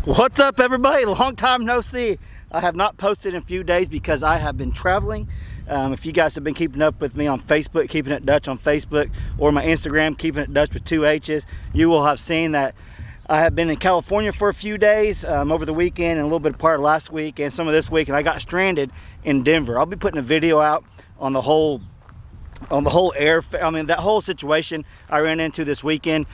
What's up, everybody? Long time no see. I have not posted in a few days because I have been traveling. If you guys have been keeping up with me on Facebook, Keeping It Dutch on Facebook, or my Instagram, Keeping It Dutch with 2 H's, you will have seen that I have been in California for a few days over the weekend and a little bit of part of last week and some of this week, and I got stranded in Denver. I'll be putting a video out on the whole that whole situation I ran into this weekend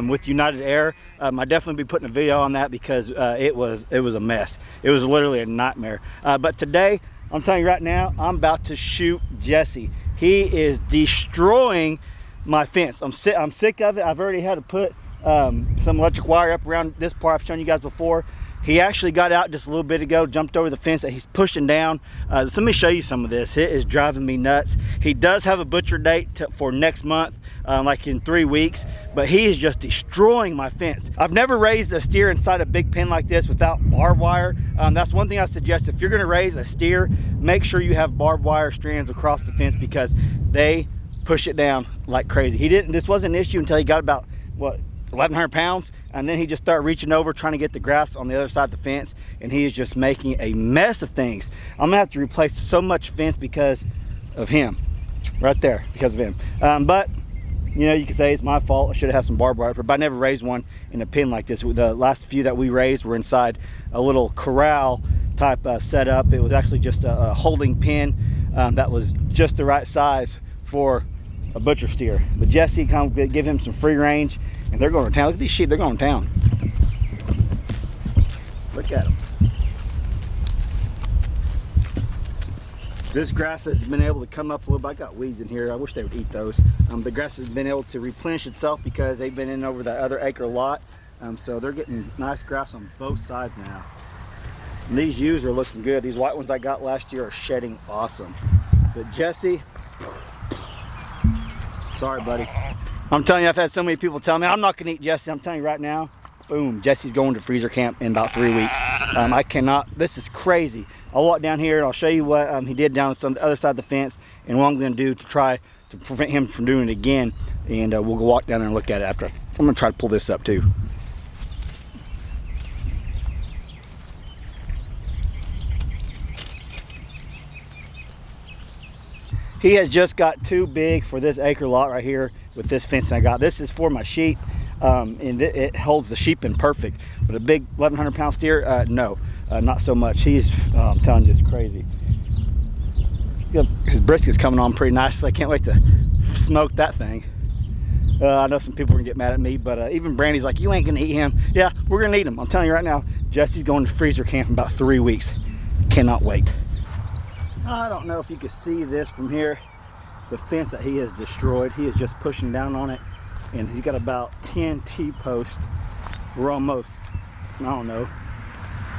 with United Air. I definitely be putting a video on that because it was a mess. It was literally a nightmare. But today, I'm telling you right now, I'm about to shoot Jessie. He is destroying my fence. I'm sick of it. I've already had to put some electric wire up around this part I've shown you guys before. He actually got out just a little bit ago, jumped over the fence that he's pushing down. So let me show you some of this. It is driving me nuts. He does have a butcher date for next month, like in 3 weeks, but he is just destroying my fence. I've never raised a steer inside a big pen like this without barbed wire. That's one thing I suggest. If you're gonna raise a steer, make sure you have barbed wire strands across the fence because they push it down like crazy. This wasn't an issue until he got about, what, 1,100 pounds, and then he just started reaching over trying to get the grass on the other side of the fence, and he is just making a mess of things. I'm gonna have to replace so much fence because of him, right there, because of him. But you know, you can say it's my fault. I should have had some barbed wire, but I never raised one in a pen like this. The last few that we raised were inside a little corral type setup. It was actually just a holding pen that was just the right size for a butcher steer. But Jessie, come give him some free range, and they're going to town. Look at these sheep, they're going to town. Look at them. This grass has been able to come up a little bit. I got weeds in here. I wish they would eat those. The grass has been able to replenish itself because they've been in over that other acre lot. So they're getting nice grass on both sides now. And these ewes are looking good. These white ones I got last year are shedding awesome. But Jessie, sorry, buddy. I'm telling you, I've had so many people tell me I'm not gonna eat Jessie. I'm telling you right now, boom, Jessie's going to freezer camp in about 3 weeks. I cannot, this is crazy. I'll walk down here and I'll show you what he did down on the other side of the fence and what I'm gonna do to try to prevent him from doing it again. And we'll go walk down there and look at it after. I'm gonna try to pull this up too. He has just got too big for this acre lot right here with this fence I got. This is for my sheep, and it holds the sheep in perfect. But a big 1,100 pound steer, no, not so much. He's, I'm telling you, it's crazy. His brisket's coming on pretty nicely. I can't wait to smoke that thing. I know some people are gonna get mad at me, but even Brandy's like, you ain't gonna eat him. Yeah, we're gonna eat him. I'm telling you right now, Jessie's going to freezer camp in about 3 weeks. Cannot wait. I don't know if you can see this from here, the fence that he has destroyed. He is just pushing down on it, and he's got about 10 T-posts. We're almost, I don't know,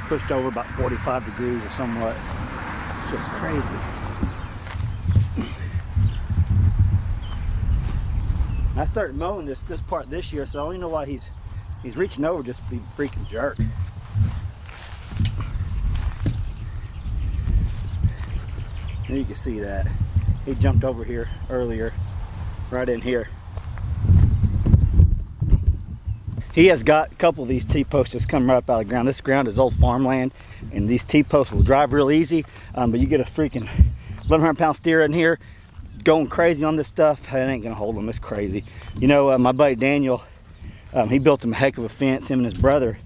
pushed over about 45 degrees or somewhat. It's just crazy. I started mowing this part this year, so I don't even know why he's reaching over just to be a freaking jerk. And you can see that he jumped over here earlier, right in here. He has got a couple of these T-posts just coming right up out of the ground. This ground is old farmland, and these T-posts will drive real easy, but you get a freaking 1,100 pound steer in here going crazy on this stuff, it ain't gonna hold him. It's crazy. You know, my buddy Daniel, he built him a heck of a fence, him and his brother.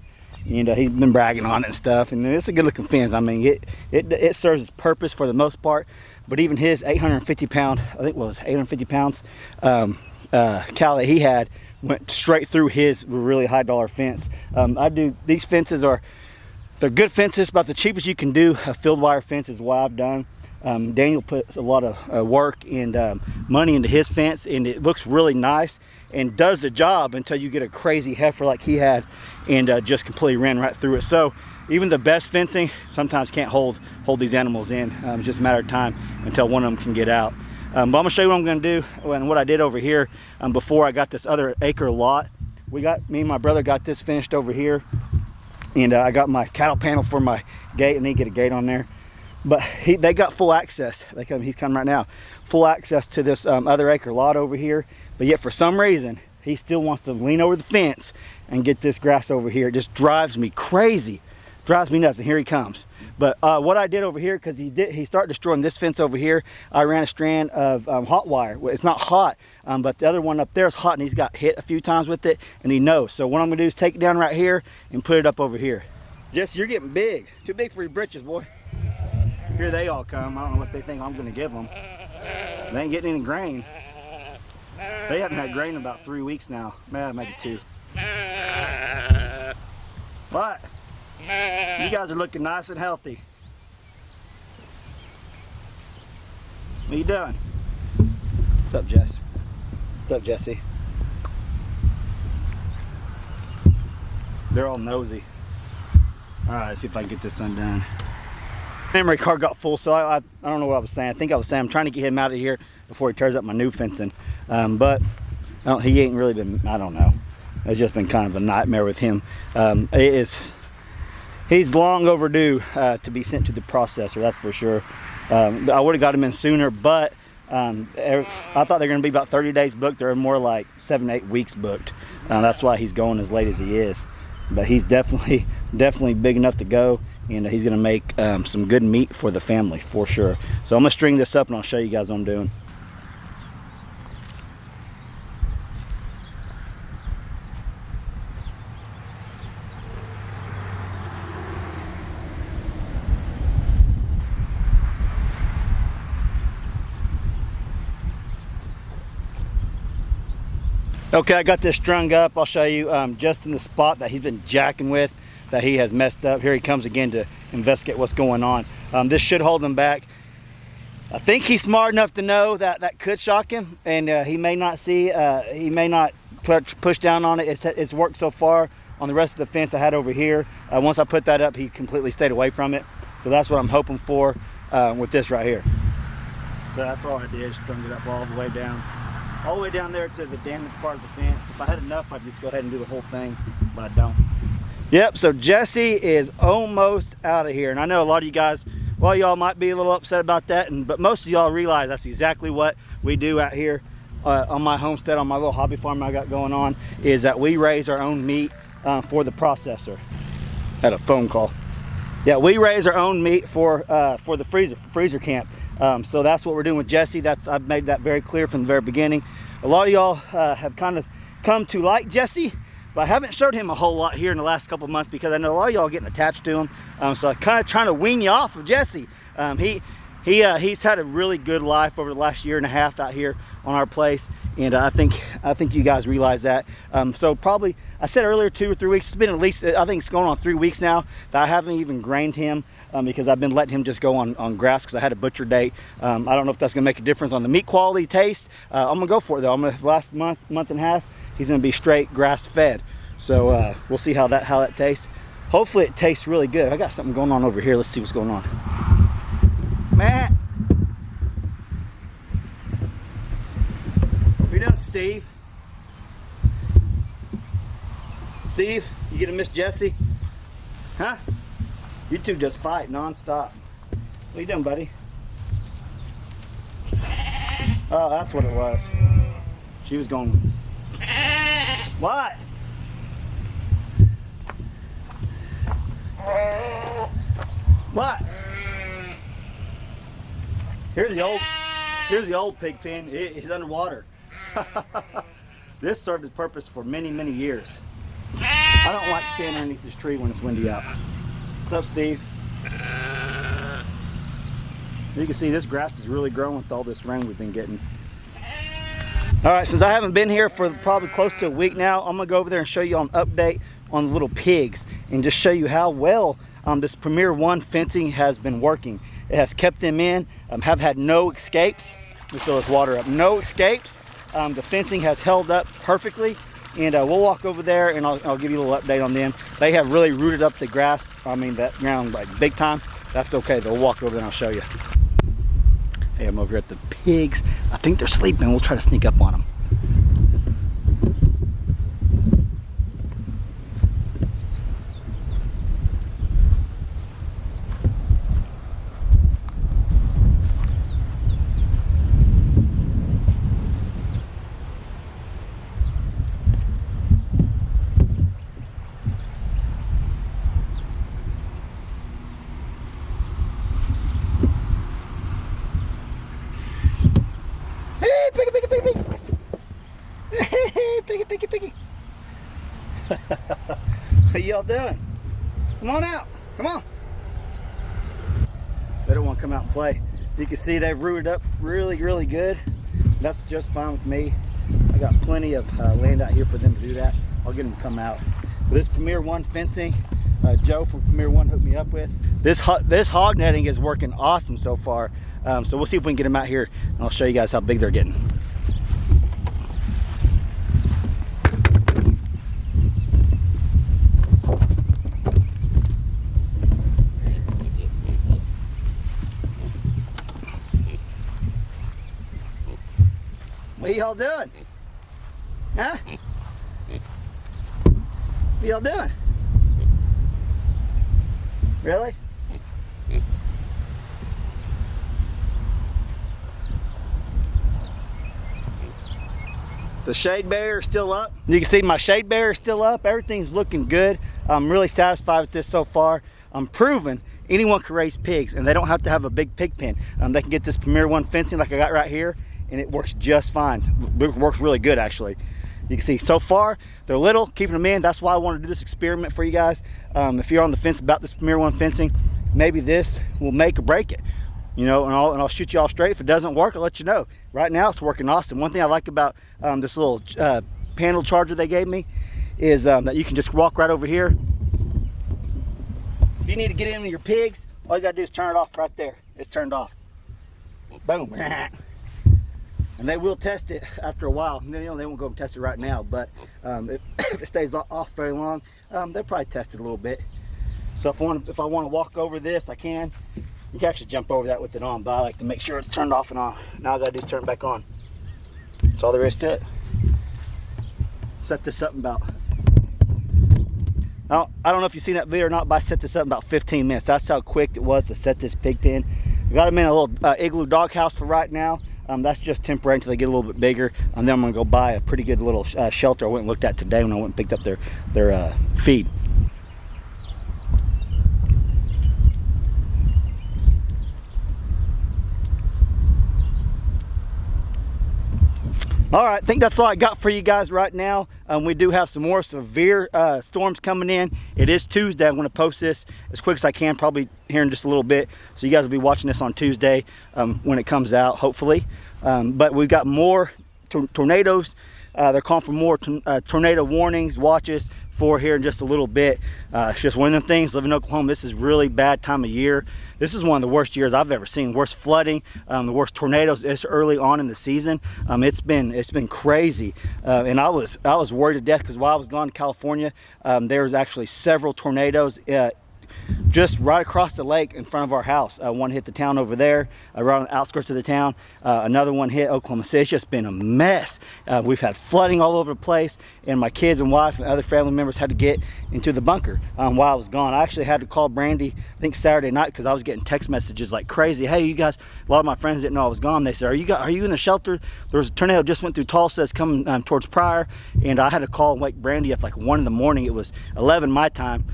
And he's been bragging on it and stuff, and it's a good looking fence. I mean, it serves its purpose for the most part, but even his 850 pound, I think it was 850 pounds, cow that he had went straight through his really high dollar fence. These fences they're good fences, about the cheapest you can do. A field wire fence is what I've done. Daniel puts a lot of work and money into his fence, and it looks really nice and does the job until you get a crazy heifer like he had and just completely ran right through it. So even the best fencing sometimes can't hold these animals in. It's just a matter of time until one of them can get out. But I'm gonna show you what I'm gonna do and what I did over here before I got this other acre lot. Me and my brother got this finished over here, and I got my cattle panel for my gate. I need to get a gate on there. But they got full access. He's coming right now. Full access to this other acre lot over here. But yet for some reason, he still wants to lean over the fence and get this grass over here. It just drives me crazy, drives me nuts. And here he comes. But what I did over here, because he started destroying this fence over here, I ran a strand of hot wire. Well, it's not hot, but the other one up there is hot, and he's got hit a few times with it, and he knows. So what I'm gonna do is take it down right here and put it up over here. Jesse, you're getting big. Too big for your britches, boy. Here they all come. I don't know what they think I'm gonna give them. They ain't getting any grain. They haven't had grain in about 3 weeks now. Maybe 2. What? You guys are looking nice and healthy. What are you doing? What's up, Jess? What's up, Jessie? They're all nosy. All right, let's see if I can get this undone. Memory card got full, so I don't know what I was saying. I think I was saying I'm trying to get him out of here before he tears up my new fencing. But he ain't really been, I don't know. It's just been kind of a nightmare with him. He's long overdue to be sent to the processor, that's for sure. I would have got him in sooner, but I thought they were going to be about 30 days booked. They're more like 7 to 8 weeks booked. That's why he's going as late as he is. But he's definitely big enough to go, and he's going to make some good meat for the family for sure. So I'm going to string this up and I'll show you guys what I'm doing. Okay, I got this strung up. I'll show you just in the spot that he's been jacking with, that he has messed up. Here he comes again to investigate what's going on. This should hold him back. I think he's smart enough to know that that could shock him, and he may not see, he may not push down on it. It's worked so far on the rest of the fence I had over here. Once I put that up, he completely stayed away from it. So that's what I'm hoping for with this right here. So that's all I did, strung it up all the way down. All the way down there to the damaged part of the fence. If I had enough, I'd just go ahead and do the whole thing, but I don't. Yep, so Jesse is almost out of here. And I know a lot of you guys, well, y'all might be a little upset about that, but most of y'all realize that's exactly what we do out here on my homestead, on my little hobby farm I got going on, is that we raise our own meat for the processor. Had a phone call. Yeah, we raise our own meat for the freezer camp. So that's what we're doing with Jesse. I've made that very clear from the very beginning. A lot of y'all have kind of come to like Jesse, but I haven't showed him a whole lot here in the last couple of months because I know a lot of y'all are getting attached to him. So I'm kind of trying to wean you off of Jesse. He's had a really good life over the last 1.5 years out here on our place, and I think you guys realize that. So probably, I said earlier 2 or 3 weeks. It's been at least, I think it's going on 3 weeks now that I haven't even grained him because I've been letting him just go on grass because I had a butcher date. I don't know if that's gonna make a difference on the meat quality, taste. I'm gonna go for it though. Last month and a half, he's gonna be straight grass fed. So we'll see how that tastes. Hopefully it tastes really good. I got something going on over here. Let's see what's going on. Matt, what are you doing, Steve? Steve, you gonna miss Jesse? Huh? You two just fight non-stop. What are you doing, buddy? Oh, that's what it was. She was going. What? What? Here's the old pig pen. It's underwater. This served its purpose for many, many years. I don't like standing underneath this tree when it's windy out. What's up, Steve? You can see this grass is really growing with all this rain we've been getting. All right, since I haven't been here for probably close to a week now, I'm gonna go over there and show you an update on the little pigs and just show you how well this Premier 1 fencing has been working. It has kept them in, have had no escapes. Let me fill this water up. No escapes. The fencing has held up perfectly, and we'll walk over there and I'll give you a little update on them. They have really rooted up the grass, that ground like big time. That's okay, they'll walk over there and I'll show you. Hey, I'm over here at the pigs. I think they're sleeping. We'll try to sneak up on them. y'all doing? Come on out. Come on. They don't want to come out and play. You can see they've rooted up really, really good. That's just fine with me. I got plenty of land out here for them to do that. I'll get them to come out. This Premier One fencing, Joe from Premier One hooked me up with. This hog netting is working awesome so far. So we'll see if we can get them out here, and I'll show you guys how big they're getting. What y'all doing? Huh? What y'all doing? Really? The shade barrier is still up. You can see my shade barrier is still up. Everything's looking good. I'm really satisfied with this so far. I'm proving anyone can raise pigs, and they don't have to have a big pig pen. They can get this Premier One fencing like I got right here, and it works just fine. It works really good, actually. You can see so far they're little, keeping them in. That's why I want to do this experiment for you guys. If you're on the fence about this Premier One fencing, maybe this will make or break it. You know, and I'll shoot you all straight. If it doesn't work, I'll let you know. Right now, it's working awesome. One thing I like about this little panel charger they gave me is that you can just walk right over here. If you need to get in with your pigs, all you gotta do is turn it off right there. It's turned off. Boom. And they will test it after a while. They won't go and test it right now, but if it stays off very long, they'll probably test it a little bit. So if I want to walk over this, I can. You can actually jump over that with it on, but I like to make sure it's turned off and on. Now all I gotta do is turn it back on. That's all there is to it. Set this up in about, I don't know if you've seen that video or not, but I set this up in about 15 minutes. That's how quick it was to set this pig pen. I got them in a little igloo dog house for right now. That's just temporary until they get a little bit bigger. And then I'm gonna go buy a pretty good little shelter I went and looked at today when I went and picked up their feed. All right, I think that's all I got for you guys right now. We do have some more severe storms coming in. It is Tuesday. I'm going to post this as quick as I can, probably here in just a little bit. So you guys will be watching this on Tuesday when it comes out, hopefully. But we've got more tornadoes. They're calling for more tornado warnings, watches for here in just a little bit. It's just one of them things, living in Oklahoma, this is really bad time of year. This is one of the worst years I've ever seen. Worst flooding, the worst tornadoes this early on in the season. It's been crazy. And I was worried to death because while I was gone to California, there was actually several tornadoes just right across the lake in front of our house. One hit the town over there, right on the outskirts of the town. Another one hit Oklahoma City. It's just been a mess. We've had flooding all over the place, and my kids and wife and other family members had to get into the bunker while I was gone. I actually had to call Brandy, I think Saturday night, because I was getting text messages like crazy. Hey, you guys, a lot of my friends didn't know I was gone. They said, are you in the shelter? There was a tornado just went through Tulsa. It's coming towards Pryor, and I had to call and wake Brandy up like 1 in the morning. It was 11 my time.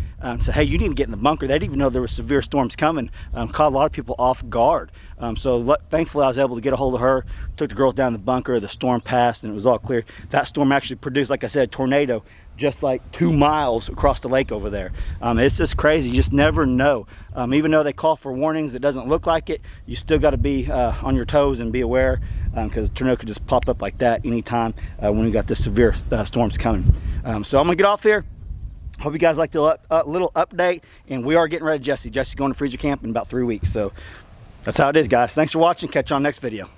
So hey, you need to get in the bunker. They didn't even know there were severe storms coming. Caught a lot of people off guard. So thankfully I was able to get a hold of her, took the girls down the bunker. The storm passed and it was all clear. That storm actually produced, like I said, a tornado just like 2 miles across the lake over there. It's just crazy. You just never know. Even though they call for warnings, it doesn't look like it. You still got to be on your toes and be aware, because a tornado could just pop up like that anytime when we got the severe storms coming. So I'm gonna get off here. Hope you guys liked the little update, and we are getting ready. Jessie's going to freezer camp in about 3 weeks, so that's how it is, guys. Thanks for watching. Catch you on next video.